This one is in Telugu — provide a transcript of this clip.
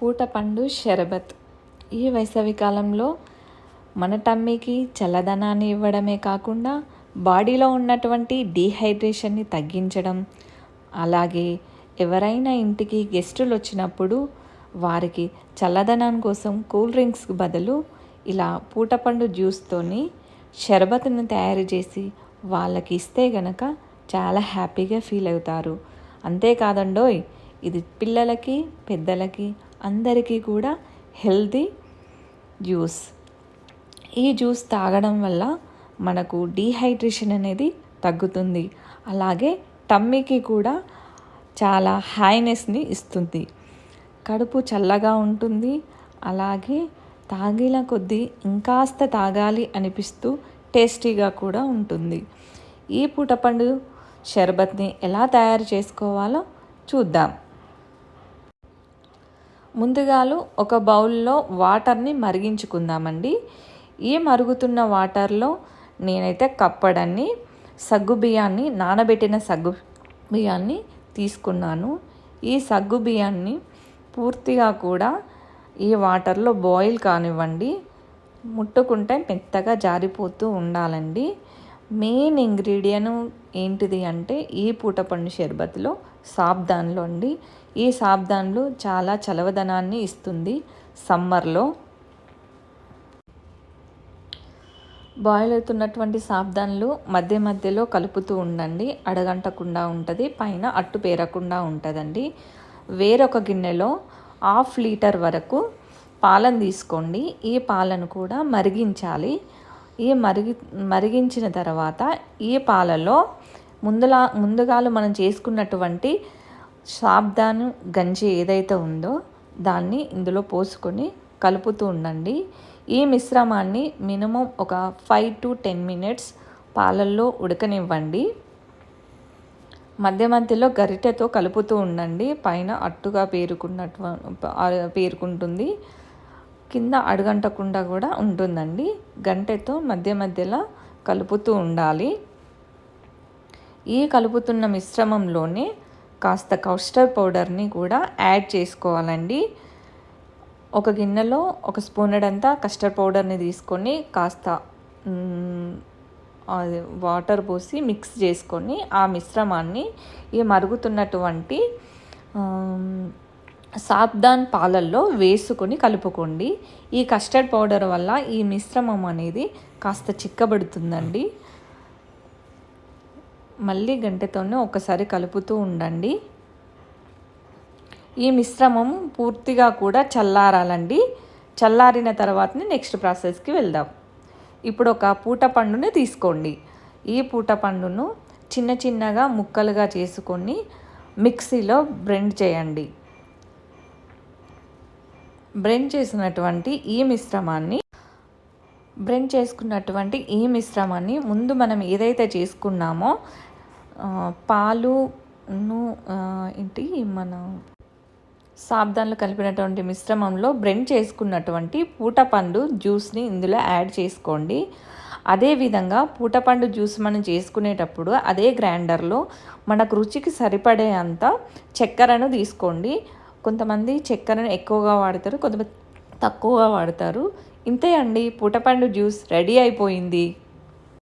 పూటపండు షర్బత్. ఈ వేసవి కాలంలో మన టమ్మీకి చల్లదనాన్ని ఇవ్వడమే కాకుండా బాడీలో ఉన్నటువంటి డీహైడ్రేషన్ని తగ్గించడం, అలాగే ఎవరైనా ఇంటికి గెస్టులు వచ్చినప్పుడు వారికి చల్లదనం కోసం కూల్ డ్రింక్స్కి బదులు ఇలా పూటపండు జ్యూస్తోని షర్బత్ని తయారు చేసి వాళ్ళకి ఇస్తే గనక చాలా హ్యాపీగా ఫీల్ అవుతారు. అంతేకాదండోయ్, ఇది పిల్లలకి పెద్దలకి అందరికీ కూడా హెల్తీ జ్యూస్. ఈ జ్యూస్ తాగడం వల్ల మనకు డీహైడ్రేషన్ అనేది తగ్గుతుంది. అలాగే టమ్మీకి కూడా చాలా హాయినెస్ని ఇస్తుంది. కడుపు చల్లగా ఉంటుంది. అలాగే తాగిన కొద్దీ ఇంకాస్త తాగాలి అనిపిస్తూ టేస్టీగా కూడా ఉంటుంది. ఈ పూటపండు షర్బత్ని ఎలా తయారు చేసుకోవాలో చూద్దాం. ముందుగాలు ఒక బౌల్లో వాటర్ని మరిగించుకుందామండి. ఈ మరుగుతున్న వాటర్లో నేనైతే కప్పడన్ని సగ్గుబియ్యాన్ని, నానబెట్టిన సగ్గుబియ్యాన్ని తీసుకున్నాను. ఈ సగ్గుబియ్యాన్ని పూర్తిగా కూడా ఈ వాటర్లో బాయిల్ కానివ్వండి. ముట్టుకుంటే మెత్తగా జారిపోతూ ఉండాలండి. మెయిన్ ఇంగ్రీడియంట్ ఏంటిది అంటే ఈ పూటపండు షర్బత్లో సాబ్దాన్లు అండి. ఈ సాబ్దాన్లు చాలా చలవదనాన్ని ఇస్తుంది సమ్మర్లో. బాయిల్ అవుతున్నటువంటి సాబ్దాన్లు మధ్య మధ్యలో కలుపుతూ ఉండండి. అడగంటకుండా ఉంటుంది, పైన అట్టు పేరకుండా ఉంటుందండి. వేరొక గిన్నెలో 1/2 లీటర్ వరకు పాలను తీసుకోండి. ఈ పాలను కూడా మరిగించాలి. ఈ మరిగించిన తర్వాత ఈ పాలలో ముందుగాలు మనం చేసుకున్నటువంటి సాబ్దాను గంజి ఏదైతే ఉందో దాన్ని ఇందులో పోసుకొని కలుపుతూ ఉండండి. ఈ మిశ్రమాన్ని మినిమం ఒక 5 to 10 minutes పాలల్లో ఉడకనివ్వండి. మధ్య మధ్యలో గరిటెతో కలుపుతూ ఉండండి. పైన అట్టుగా పేరుకుంటుంది, కింద అడుగంటకుండా కూడా ఉంటుందండి. గంటెతో మధ్య మధ్యలో కలుపుతూ ఉండాలి. ఈ కలుపుతున్న మిశ్రమంలోనే కాస్త కస్టర్డ్ పౌడర్ని కూడా యాడ్ చేసుకోవాలండి. ఒక గిన్నెలో 1 స్పూనడంతా కస్టర్డ్ పౌడర్ని తీసుకొని కాస్త వాటర్ పోసి మిక్స్ చేసుకొని ఆ మిశ్రమాన్ని ఈ మరుగుతున్నటువంటి సాబ్దాన్ పాలల్లో వేసుకొని కలుపుకోండి. ఈ కస్టర్డ్ పౌడర్ వల్ల ఈ మిశ్రమం అనేది కాస్త చిక్కబడుతుందండి. మళ్ళీ గంటెతోనే ఒకసారి కలుపుతూ ఉండండి. ఈ మిశ్రమం పూర్తిగా కూడా చల్లారాలండి. చల్లారిన తర్వాతనే నెక్స్ట్ ప్రాసెస్కి వెళ్దాం. ఇప్పుడు ఒక పూటపండుని తీసుకోండి. ఈ పూటపండును చిన్న చిన్నగా ముక్కలుగా చేసుకొని మిక్సీలో బ్లెండ్ చేయండి. బ్లెండ్ చేసుకున్నటువంటి ఈ మిశ్రమాన్ని ముందు మనం ఏదైతే చేసుకున్నామో పాలును మన సాబ్దాన్లు కలిపినటువంటి మిశ్రమంలో బ్లెండ్ చేసుకున్నటువంటి పూటపండు జ్యూస్ని ఇందులో యాడ్ చేసుకోండి. అదేవిధంగా పూటపండు జ్యూస్ మనం చేసుకునేటప్పుడు అదే గ్రైండర్లో మనకు రుచికి సరిపడే అంత చక్కెరను తీసుకోండి. కొంతమంది చక్కెరను ఎక్కువగా వాడతారు, కొంతమంది తక్కువగా వాడతారు. ఇంతే అండి, పూటపండు జ్యూస్ రెడీ అయిపోయింది.